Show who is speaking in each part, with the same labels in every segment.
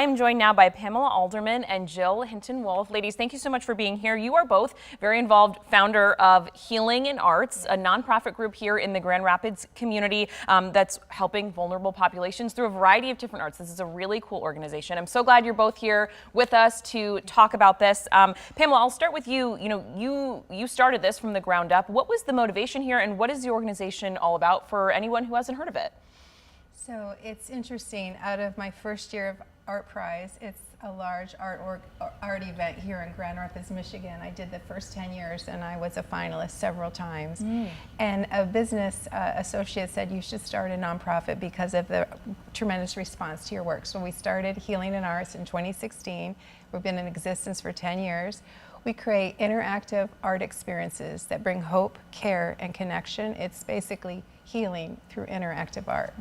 Speaker 1: I'm joined now by Pamela Alderman and Jill Hinton-Wolf. Ladies, thank you so much for being here. You are both very involved, founder of Healing in Arts, a nonprofit group here in the Grand Rapids community that's helping vulnerable populations through a variety of different arts. This is a really cool organization. I'm so glad you're both here with us to talk about this. Pamela, I'll start with you. You started this from the ground up. What was the motivation here, and what is the organization all about for anyone who hasn't heard of it?
Speaker 2: So it's interesting. Out of my first year of Art Prize, it's a large art event here in Grand Rapids, Michigan. I did the first 10 years and I was a finalist several times. And a business associate said you should start a nonprofit because of the tremendous response to your work. So we started Healing in Arts in 2016. We've been in existence for 10 years. We create interactive art experiences that bring hope, care, and connection. It's basically healing through interactive art.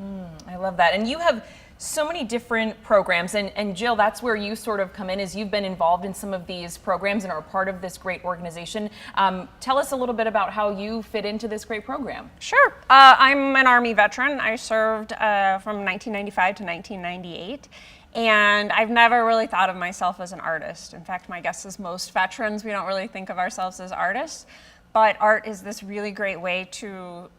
Speaker 1: I love that. And you have so many different programs, and Jill, that's where you sort of come in, is you've been involved in some of these programs and are part of this great organization. Tell us a little bit about how you fit into this great program.
Speaker 3: Sure. I'm an Army veteran. I served from 1995 to 1998. And I've never really thought of myself as an artist. In fact, my guess is most veterans, we don't really think of ourselves as artists. But art is this really great way to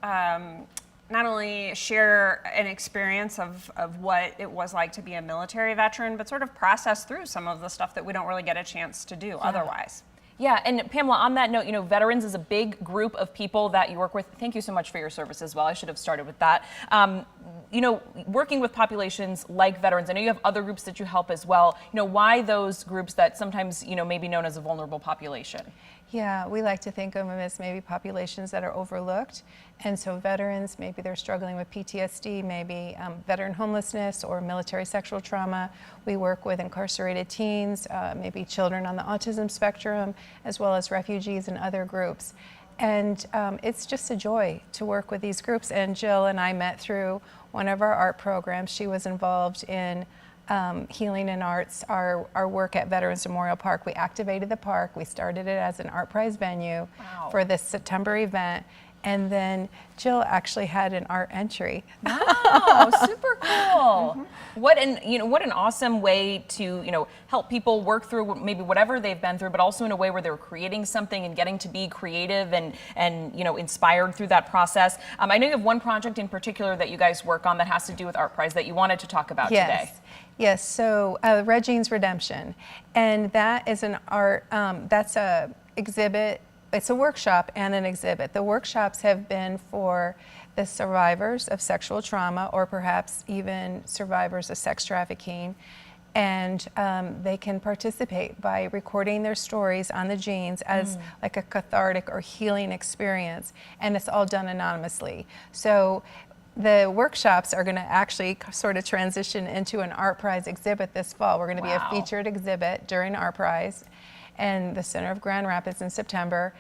Speaker 3: not only share an experience of what it was like to be a military veteran, but sort of process through some of the stuff that we don't really get a chance to do otherwise.
Speaker 1: Yeah, and Pamela, on that note, veterans is a big group of people that you work with. Thank you so much for your service as well. I should have started with that. Working with populations like veterans, I know you have other groups that you help as well. Why those groups that sometimes, may be known as a vulnerable population?
Speaker 2: Yeah, we like to think of them as maybe populations that are overlooked. And so veterans, maybe they're struggling with PTSD, maybe veteran homelessness or military sexual trauma. We work with incarcerated teens, maybe children on the autism spectrum, as well as refugees and other groups. And it's just a joy to work with these groups. And Jill and I met through one of our art programs. She was involved in Healing in Arts, our work at Veterans Memorial Park. We activated the park. We started it as an Art Prize venue for this September event. And then Jill actually had an art entry.
Speaker 1: Wow, super cool. What an awesome way to, help people work through maybe whatever they've been through, but also in a way where they're creating something and getting to be creative and inspired through that process. I know you have one project in particular that you guys work on that has to do with Art Prize that you wanted to talk about today.
Speaker 2: Yes, so Regine's Redemption, and that is an art, that's a exhibit. It's a workshop and an exhibit. The workshops have been for the survivors of sexual trauma or perhaps even survivors of sex trafficking. And they can participate by recording their stories on the jeans as like a cathartic or healing experience. And it's all done anonymously. So the workshops are going to actually sort of transition into an Art Prize exhibit this fall. We're going to be a featured exhibit during Art Prize and the Center of Grand Rapids in September.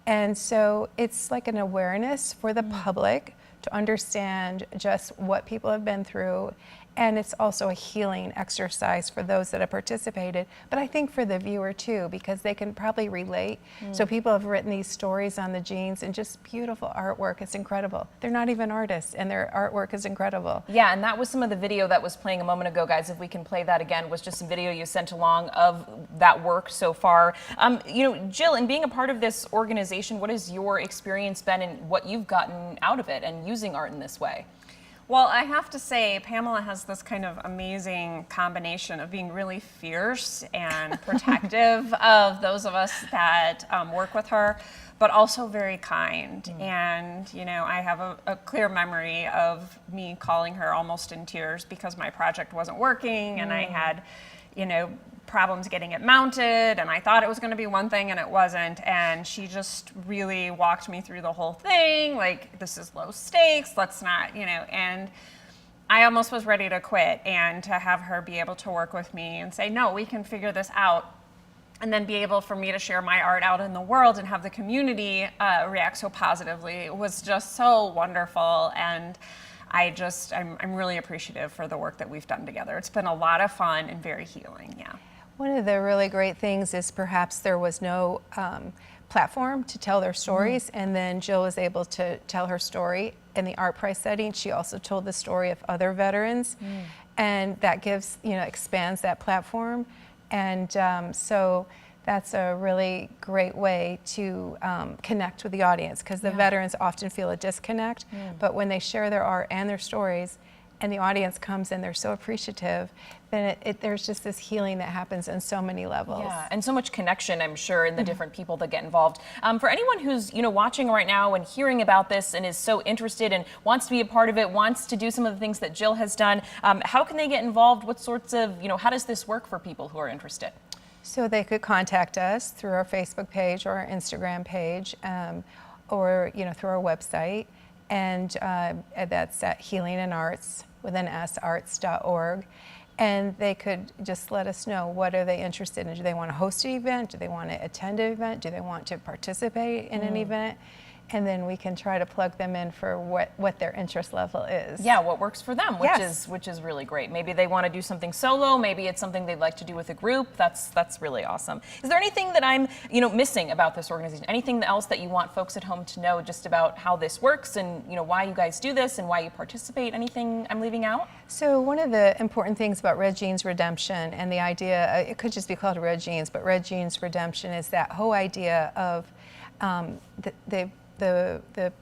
Speaker 2: And so it's like an awareness for the public to understand just what people have been through. And it's also a healing exercise for those that have participated, but I think for the viewer too, because they can probably relate. So people have written these stories on the jeans and just beautiful artwork. It's incredible. They're not even artists and their artwork is incredible.
Speaker 1: Yeah, and that was some of the video that was playing a moment ago, guys. If we can play that again, was just some video you sent along of that work so far. Jill, in being a part of this organization, what has your experience been and what you've gotten out of it and using art in this way?
Speaker 3: Well, I have to say, Pamela has this kind of amazing combination of being really fierce and protective of those of us that work with her, but also very kind. And, I have a clear memory of me calling her almost in tears because my project wasn't working and I had, problems getting it mounted, and I thought it was going to be one thing and it wasn't, and she just really walked me through the whole thing, like, this is low stakes, let's not, and I almost was ready to quit. And to have her be able to work with me and say, no, we can figure this out, and then be able for me to share my art out in the world and have the community react so positively was just so wonderful. And I'm really appreciative for the work that we've done together. It's been a lot of fun and very healing,
Speaker 2: One of the really great things is perhaps there was no platform to tell their stories, and then Jill was able to tell her story in the Art Prize setting. She also told the story of other veterans, and that gives, expands that platform. And so that's a really great way to connect with the audience, because the veterans often feel a disconnect, but when they share their art and their stories, and the audience comes and they're so appreciative, then there's just this healing that happens on so many levels.
Speaker 1: Yeah, and so much connection, I'm sure, in the different people that get involved. For anyone who's watching right now and hearing about this and is so interested and wants to be a part of it, wants to do some of the things that Jill has done, how can they get involved? What sorts of, how does this work for people who are interested?
Speaker 2: So they could contact us through our Facebook page or our Instagram page, or through our website, and that's at healingandarts.org. And they could just let us know, what are they interested in? Do they want to host an event? Do they want to attend an event? Do they want to participate in an event? And then we can try to plug them in for what their interest level is.
Speaker 1: Yeah, what works for them,
Speaker 2: Yes.
Speaker 1: which is really great. Maybe they want to do something solo. Maybe it's something they'd like to do with a group. That's really awesome. Is there anything that I'm missing about this organization? Anything else that you want folks at home to know just about how this works and why you guys do this and why you participate? Anything I'm leaving out?
Speaker 2: So one of the important things about Red Jeans Redemption, and the idea, it could just be called Red Jeans, but Red Jeans Redemption is that whole idea of the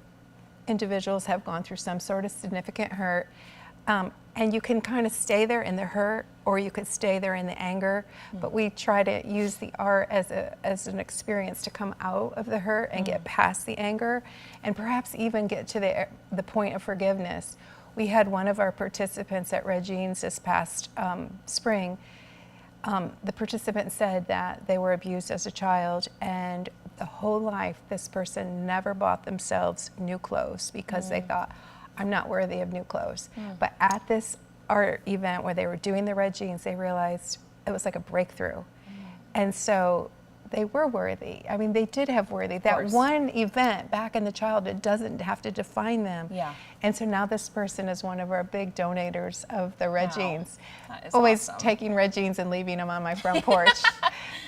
Speaker 2: individuals have gone through some sort of significant hurt, and you can kind of stay there in the hurt, or you could stay there in the anger, but we try to use the art as an experience to come out of the hurt and get past the anger, and perhaps even get to the point of forgiveness. We had one of our participants at Red Jeans this past spring. The participant said that they were abused as a child, and the whole life this person never bought themselves new clothes because they thought, I'm not worthy of new clothes. But at this art event where they were doing the Red Jeans, they realized it was like a breakthrough. And so they were worthy. I mean, they did have worthy. That one event back in the childhood doesn't have to define them.
Speaker 1: Yeah.
Speaker 2: And so now this person is one of our big donators of the Red Jeans.
Speaker 1: That is
Speaker 2: Always
Speaker 1: awesome.
Speaker 2: taking Red Jeans and leaving them on my front porch.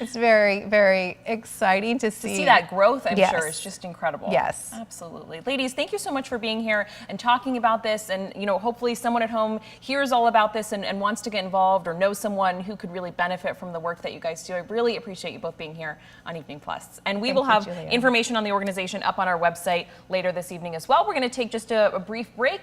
Speaker 2: It's very, very exciting to see.
Speaker 1: To see that growth, I'm
Speaker 2: Yes.
Speaker 1: sure, is just incredible.
Speaker 2: Yes.
Speaker 1: Absolutely. Ladies, thank you so much for being here and talking about this. And, hopefully someone at home hears all about this and wants to get involved or knows someone who could really benefit from the work that you guys do. I really appreciate you both being here on Evening Plus. And we will have
Speaker 2: Julia.
Speaker 1: information on the organization up on our website later this evening as well. We're going to take just a brief break.